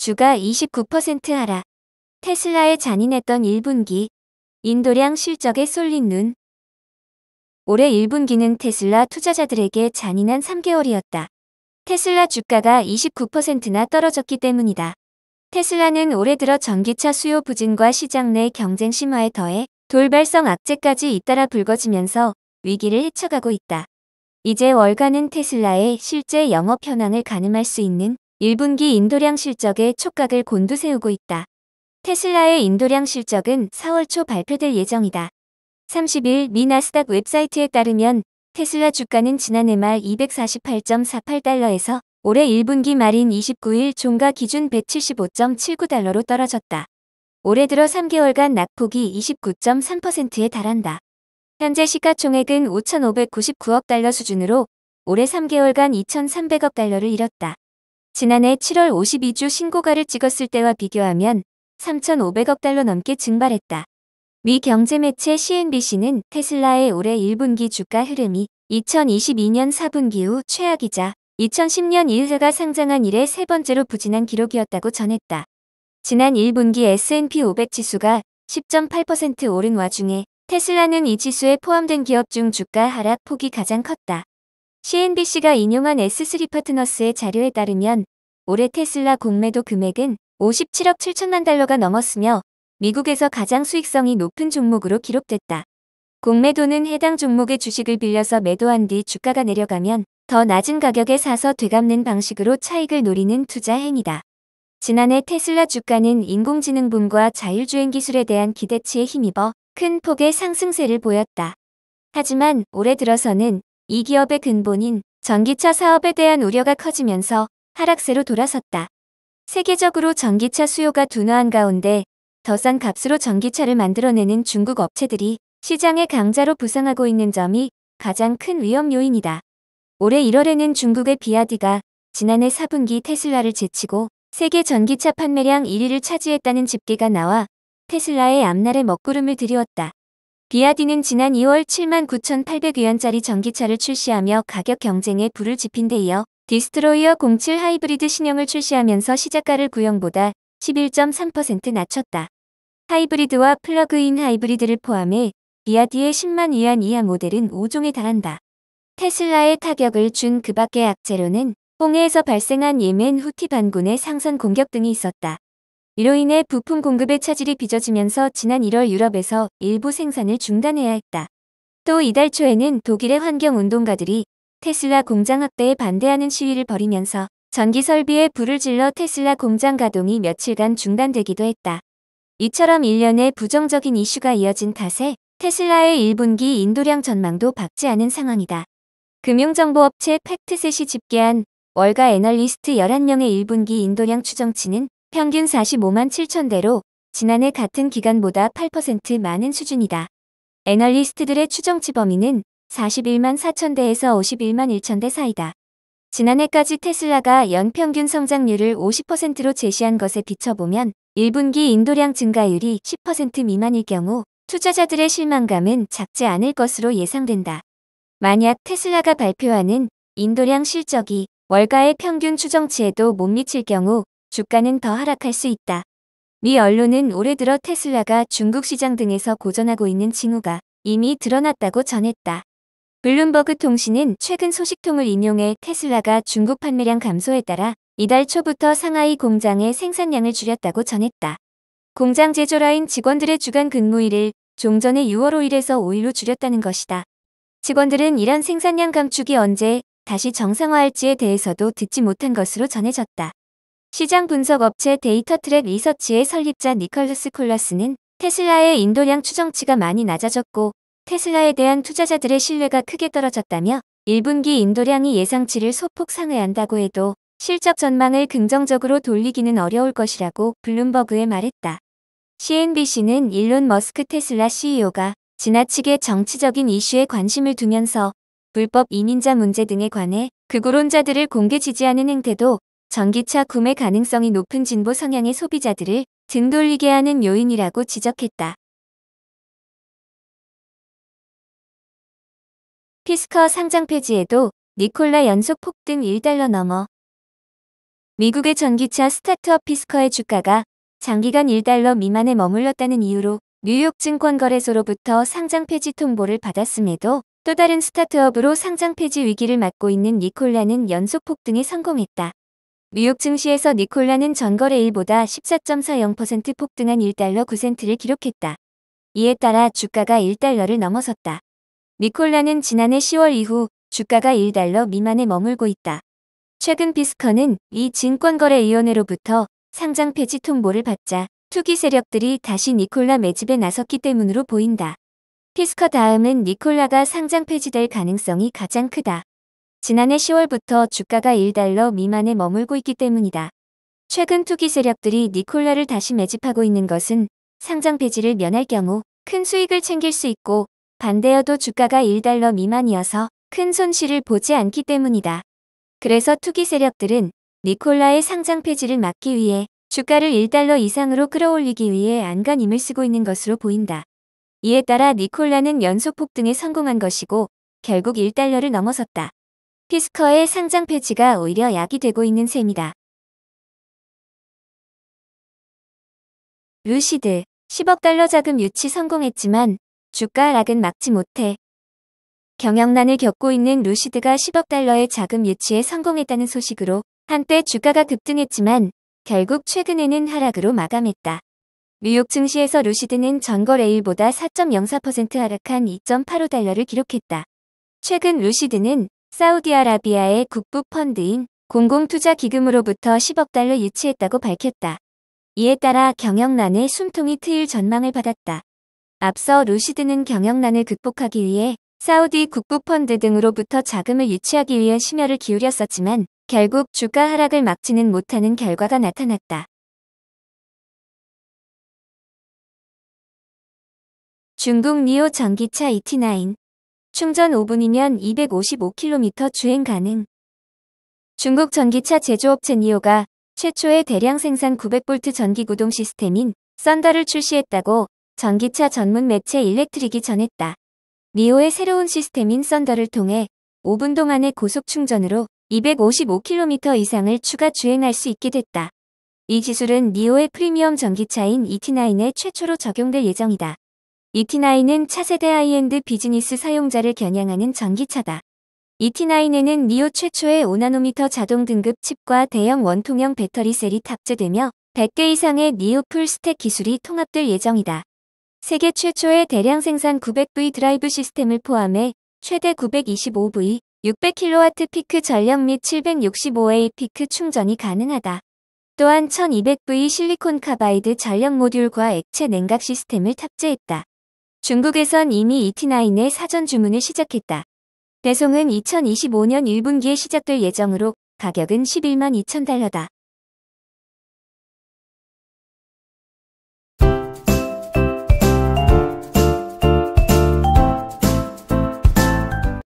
주가 29% 하락. 테슬라에 잔인했던 1분기. 인도량 실적에 쏠린 눈. 올해 1분기는 테슬라 투자자들에게 잔인한 3개월이었다. 테슬라 주가가 29%나 떨어졌기 때문이다. 테슬라는 올해 들어 전기차 수요 부진과 시장 내 경쟁 심화에 더해 돌발성 악재까지 잇따라 불거지면서 위기를 헤쳐가고 있다. 이제 월가는 테슬라의 실제 영업 현황을 가늠할 수 있는 1분기 인도량 실적에 촉각을 곤두세우고 있다. 테슬라의 인도량 실적은 4월 초 발표될 예정이다. 30일 미 나스닥 웹사이트에 따르면 테슬라 주가는 지난해 말 248.48달러에서 올해 1분기 말인 29일 종가 기준 175.79달러로 떨어졌다. 올해 들어 3개월간 낙폭이 29.3%에 달한다. 현재 시가총액은 5,599억 달러 수준으로 올해 3개월간 2,300억 달러를 잃었다. 지난해 7월 52주 신고가를 찍었을 때와 비교하면 3,500억 달러 넘게 증발했다. 미 경제매체 CNBC는 테슬라의 올해 1분기 주가 흐름이 2022년 4분기 후 최악이자 2010년 이르가 상장한 이래 세 번째로 부진한 기록이었다고 전했다. 지난 1분기 S&P 500 지수가 10.8% 오른 와중에 테슬라는 이 지수에 포함된 기업 중 주가 하락 폭이 가장 컸다. CNBC가 인용한 S3 파트너스의 자료에 따르면 올해 테슬라 공매도 금액은 57억 7천만 달러가 넘었으며 미국에서 가장 수익성이 높은 종목으로 기록됐다. 공매도는 해당 종목의 주식을 빌려서 매도한 뒤 주가가 내려가면 더 낮은 가격에 사서 되갚는 방식으로 차익을 노리는 투자 행위다. 지난해 테슬라 주가는 인공지능 붐과 자율주행 기술에 대한 기대치에 힘입어 큰 폭의 상승세를 보였다. 하지만 올해 들어서는 이 기업의 근본인 전기차 사업에 대한 우려가 커지면서 하락세로 돌아섰다. 세계적으로 전기차 수요가 둔화한 가운데 더 싼 값으로 전기차를 만들어내는 중국 업체들이 시장의 강자로 부상하고 있는 점이 가장 큰 위험 요인이다. 올해 1월에는 중국의 비아디가 지난해 4분기 테슬라를 제치고 세계 전기차 판매량 1위를 차지했다는 집계가 나와 테슬라의 앞날에 먹구름을 들이웠다. 비아디는 지난 2월 79,800위안짜리 전기차를 출시하며 가격 경쟁에 불을 지핀 데 이어 디스트로이어 07 하이브리드 신형을 출시하면서 시작가를 구형보다 11.3% 낮췄다. 하이브리드와 플러그인 하이브리드를 포함해 비아디의 10만 위안 이하 모델은 5종에 달한다. 테슬라에 타격을 준 그 밖의 악재로는 홍해에서 발생한 예멘 후티 반군의 상선 공격 등이 있었다. 이로 인해 부품 공급의 차질이 빚어지면서 지난 1월 유럽에서 일부 생산을 중단해야 했다. 또 이달 초에는 독일의 환경운동가들이 테슬라 공장 확대에 반대하는 시위를 벌이면서 전기 설비에 불을 질러 테슬라 공장 가동이 며칠간 중단되기도 했다. 이처럼 일련의 부정적인 이슈가 이어진 탓에 테슬라의 1분기 인도량 전망도 밝지 않은 상황이다. 금융정보업체 팩트셋이 집계한 월가 애널리스트 11명의 1분기 인도량 추정치는 평균 45만 7천 대로 지난해 같은 기간보다 8% 많은 수준이다. 애널리스트들의 추정치 범위는 41만 4천 대에서 51만 1천 대 사이다. 지난해까지 테슬라가 연평균 성장률을 50%로 제시한 것에 비춰보면 1분기 인도량 증가율이 10% 미만일 경우 투자자들의 실망감은 작지 않을 것으로 예상된다. 만약 테슬라가 발표하는 인도량 실적이 월가의 평균 추정치에도 못 미칠 경우 주가는 더 하락할 수 있다. 미 언론은 올해 들어 테슬라가 중국 시장 등에서 고전하고 있는 징후가 이미 드러났다고 전했다. 블룸버그 통신은 최근 소식통을 인용해 테슬라가 중국 판매량 감소에 따라 이달 초부터 상하이 공장의 생산량을 줄였다고 전했다. 공장 제조라인 직원들의 주간 근무일을 종전의 6월 5일에서 5일로 줄였다는 것이다. 직원들은 이런 생산량 감축이 언제 다시 정상화할지에 대해서도 듣지 못한 것으로 전해졌다. 시장 분석 업체 데이터트랙 리서치의 설립자 니컬러스 콜러스는 테슬라의 인도량 추정치가 많이 낮아졌고 테슬라에 대한 투자자들의 신뢰가 크게 떨어졌다며 1분기 인도량이 예상치를 소폭 상회한다고 해도 실적 전망을 긍정적으로 돌리기는 어려울 것이라고 블룸버그에 말했다. CNBC는 일론 머스크 테슬라 CEO가 지나치게 정치적인 이슈에 관심을 두면서 불법 이민자 문제 등에 관해 극우론자들을 공개 지지하는 행태도 전기차 구매 가능성이 높은 진보 성향의 소비자들을 등 돌리게 하는 요인이라고 지적했다. 피스커 상장 폐지에도 니콜라 연속 폭등 $1 넘어 미국의 전기차 스타트업 피스커의 주가가 장기간 1달러 미만에 머물렀다는 이유로 뉴욕 증권거래소로부터 상장 폐지 통보를 받았음에도 또 다른 스타트업으로 상장 폐지 위기를 맞고 있는 니콜라는 연속 폭등에 성공했다. 뉴욕 증시에서 니콜라는 전거래일보다 14.40% 폭등한 1달러 9센트를 기록했다. 이에 따라 주가가 1달러를 넘어섰다. 니콜라는 지난해 10월 이후 주가가 1달러 미만에 머물고 있다. 최근 피스커는 이 증권거래위원회로부터 상장 폐지 통보를 받자 투기 세력들이 다시 니콜라 매집에 나섰기 때문으로 보인다. 피스커 다음은 니콜라가 상장 폐지될 가능성이 가장 크다. 지난해 10월부터 주가가 1달러 미만에 머물고 있기 때문이다. 최근 투기 세력들이 니콜라를 다시 매집하고 있는 것은 상장 폐지를 면할 경우 큰 수익을 챙길 수 있고 반대여도 주가가 1달러 미만이어서 큰 손실을 보지 않기 때문이다. 그래서 투기 세력들은 니콜라의 상장 폐지를 막기 위해 주가를 1달러 이상으로 끌어올리기 위해 안간힘을 쓰고 있는 것으로 보인다. 이에 따라 니콜라는 연속 폭등에 성공한 것이고 결국 1달러를 넘어섰다. 피스커의 상장 폐지가 오히려 약이 되고 있는 셈이다. 루시드, 10억 달러 자금 유치 성공했지만 주가 하락은 막지 못해 경영난을 겪고 있는 루시드가 10억 달러의 자금 유치에 성공했다는 소식으로 한때 주가가 급등했지만 결국 최근에는 하락으로 마감했다. 뉴욕 증시에서 루시드는 전거래일보다 4.04% 하락한 2.85달러를 기록했다. 최근 루시드는 사우디아라비아의 국부 펀드인 공공투자기금으로부터 10억 달러 유치했다고 밝혔다. 이에 따라 경영난의 숨통이 트일 전망을 받았다. 앞서 루시드는 경영난을 극복하기 위해 사우디 국부펀드 등으로부터 자금을 유치하기 위한 심혈을 기울였었지만 결국 주가 하락을 막지는 못하는 결과가 나타났다. 중국 니오 전기차 ET9. 충전 5분이면 255km 주행 가능. 중국 전기차 제조업체 니오가 최초의 대량 생산 900V 전기 구동 시스템인 썬더를 출시했다고 전기차 전문 매체 일렉트릭이 전했다. 니오의 새로운 시스템인 썬더를 통해 5분 동안의 고속 충전으로 255km 이상을 추가 주행할 수 있게 됐다. 이 기술은 니오의 프리미엄 전기차인 ET9에 최초로 적용될 예정이다. ET9은 차세대 하이엔드 비즈니스 사용자를 겨냥하는 전기차다. ET9에는 니오 최초의 5나노미터 자동 등급 칩과 대형 원통형 배터리 셀이 탑재되며 100개 이상의 니오 풀스택 기술이 통합될 예정이다. 세계 최초의 대량 생산 900V 드라이브 시스템을 포함해 최대 925V, 600kW 피크 전력 및 765A 피크 충전이 가능하다. 또한 1200V 실리콘 카바이드 전력 모듈과 액체 냉각 시스템을 탑재했다. 중국에선 이미 ET9의 사전 주문을 시작했다. 배송은 2025년 1분기에 시작될 예정으로 가격은 112만 2천 달러다.